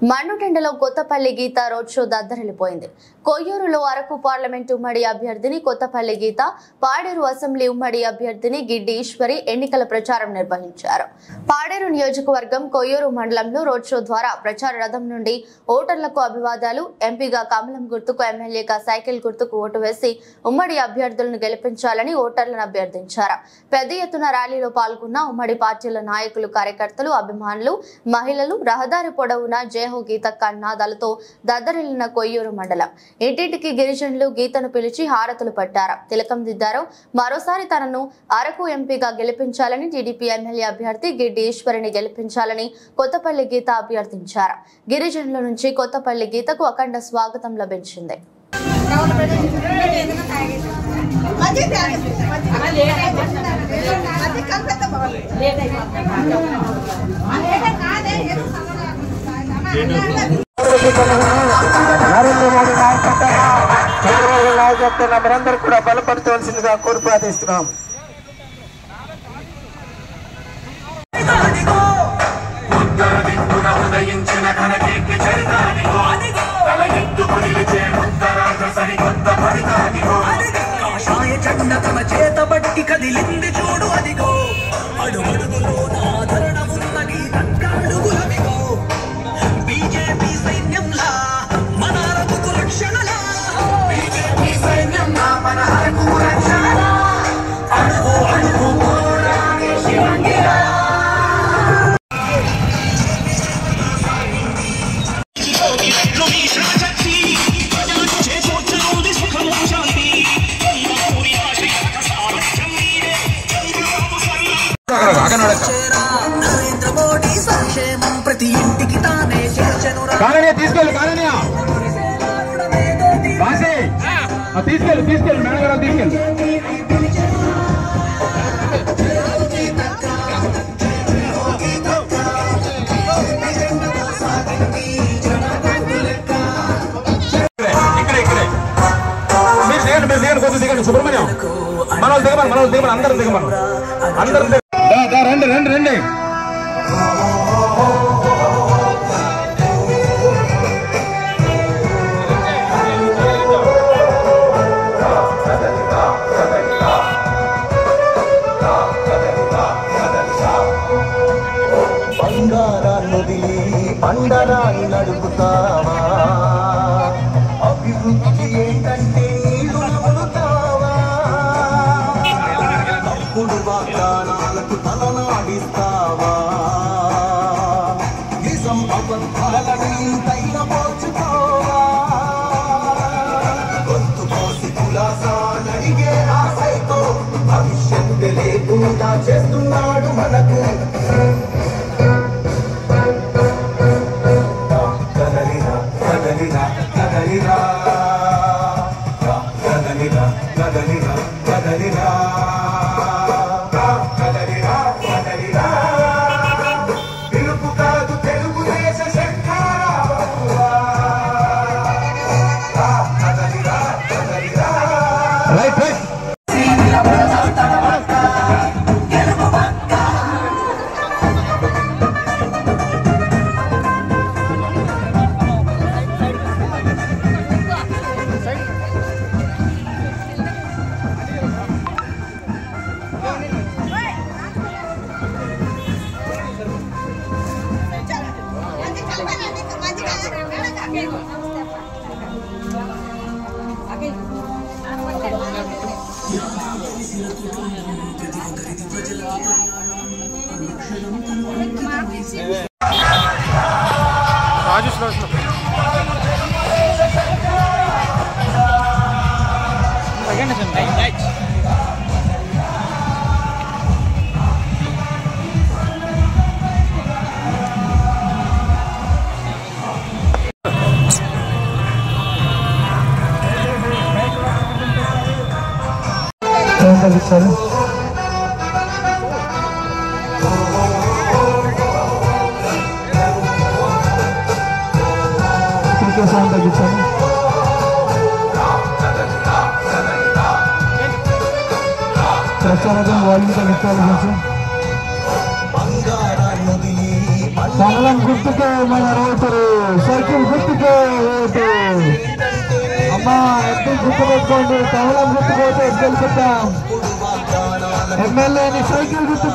మన్నుటెండలో కొత్తపల్లి గీత road show దద్దరిల్లిపోయింది. కొయ్యూరులో Araku parliament ఉమ్మడి అభ్యర్థిని కొత్తపల్లి గీత, Paderu assembly ఉమ్మడి అభ్యర్థిని గిడ్డి ఈశ్వరి ఎన్నికల ప్రచారం నిర్వహించారు. పాడేరు నియోజకవర్గం కొయ్యూరు మండలంలో రోడ్ షో ద్వారా ప్రచార రథం నుండి ఓటర్లకు అభివాదాలు, ఎంపీగా కమలం గుర్తుకు, ఎమ్మెల్యేగా సైకిల్ గుర్తుకు ఓటు వేసి ఉమ్మడి అభ్యర్థులను గెలిపించాలని ఓటర్లను అభ్యర్థించారు. పెద్ద ఎత్తున ర్యాలీలో పాల్గొన్న ఉమ్మడి పార్టీల నాయకులు, కార్యకర్తలు, అభిమానులు, మహిళలు రహదారి పొడవునా జయహో గీత కన్నాదాలతో దద్దరిల్లిన కొయ్యూరు మండలం. ఇంటింటికి గిరిజనులు గీతను పిలిచి హారతులు పట్టారు, తిలకం దిద్దారు. మరోసారి తనను అరకు ఎంపీగా గెలిపించాలని, టీడీపీ ఎమ్మెల్యే అభ్యర్థి గిడ్డి ఈశ్వరిని గెలిపించాలని కొత్తపల్లి గీత అభ్యర్థించారు. గిరిజనుల నుంచి కొత్తపల్లి గీతకు అఖండ స్వాగతం లభించింది. నరేంద్ర మోడీ చంద్రబాబు నాయకత్వం మనందరూ కూడా బలపరచవలసిందిగా కోరి ప్రార్థిస్తున్నాం. చేత బట్టి కదిలింది చూడు అదిగో, అడుగడుగులో ఆదరణ ఉన్నది అడుగులవిగో. బీజేపీ సైన్యంలా మన అరకు రక్షణలా, బీజేపీ సైన్యంలా మన అరకు రక్షణలా, అడుగు అడుగు పోరాడే శివంగిరా. నరేంద్ర మోడీ సంక్షేమం ప్రతి ఇంటికి తానే చేర్చెను. తీసుకెళ్ళి తీసుకెళ్ళి మేడం తీసుకెళ్ళి. దిగండి సుబ్రహ్మణ్యం, మనోళ్ళు దిగమని అందరూ దిగమను, అందరూ రండి రండి రండి. బంగారాన్ని పండరాన్ని నడుపుతావా, అభివృద్ధి ఏంటంటే నీళ్లు నమ్ముతావా, తప్పుడు వాగ్దానాలకు తలనాడిస్తావా, నిజం అబద్ధాలని తైన పోచుకోవా, గొంతు కోసి కులాసా నడిగే ఆశతో భవిష్యత్తు లేకుండా చేస్తున్నాడు మనకు. ప్రచారం వాల్యూమ్ తగ్గించాలి. కమలం గుర్తుకే మన రైతులు గుర్తుపెట్టుకోండి, కమలం గుర్తుపోతే గెలుపుతాం. ఎమ్మెల్యేని సైకిల్ గుర్తు